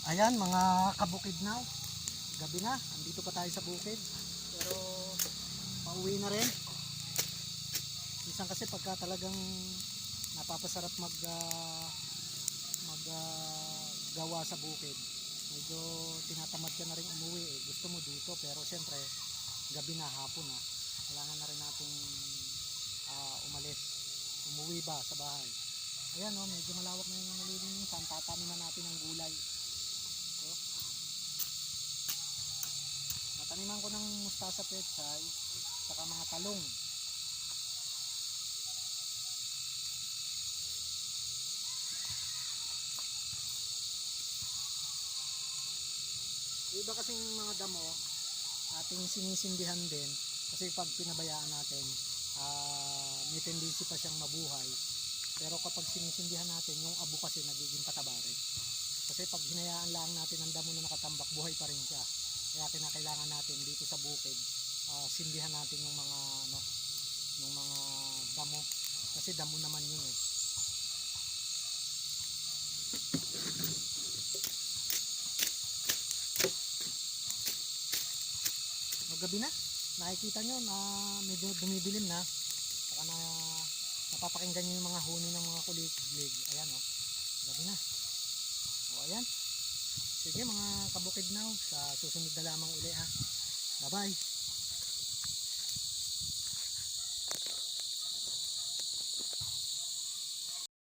Ayan mga kabukid now. Gabi na, andito pa tayo sa bukid. Pero pauwi na rin. Minsan kasi pagka talagang napapasarap gawa sa bukid, medyo tinatamad ka na rin umuwi eh. Gusto mo dito pero siyempre gabi na, hapon na. Kailangan na rin nating umalis. Umuwi ba sa bahay. Ayan oh, medyo malawak na yung nalilinisan. Tataniman natin ng gulay. So, nataniman ko ng mustasa pechay saka mga talong. Iba kasing mga damo ating sinisindihan din kasi pag pinabayaan natin may tendency pa siyang mabuhay, pero kapag sinisindihan natin yung abo kasi nagiging pataba rin. Kasi pag hinayaan lang natin ang damo na nakatambak, buhay pa rin siya. Kaya kinakailangan natin dito sa bukid sindihan natin yung mga yung mga damo kasi damo naman yun eh. Gabi na, nakikita nyo na medyo dumidilim na, saka na napapakinggan nyo yung mga huni ng mga kuliglig. Ayan o, gabi na. O ayan, sige mga kabukid now, sa susunod na lamang uli ha. Bye bye.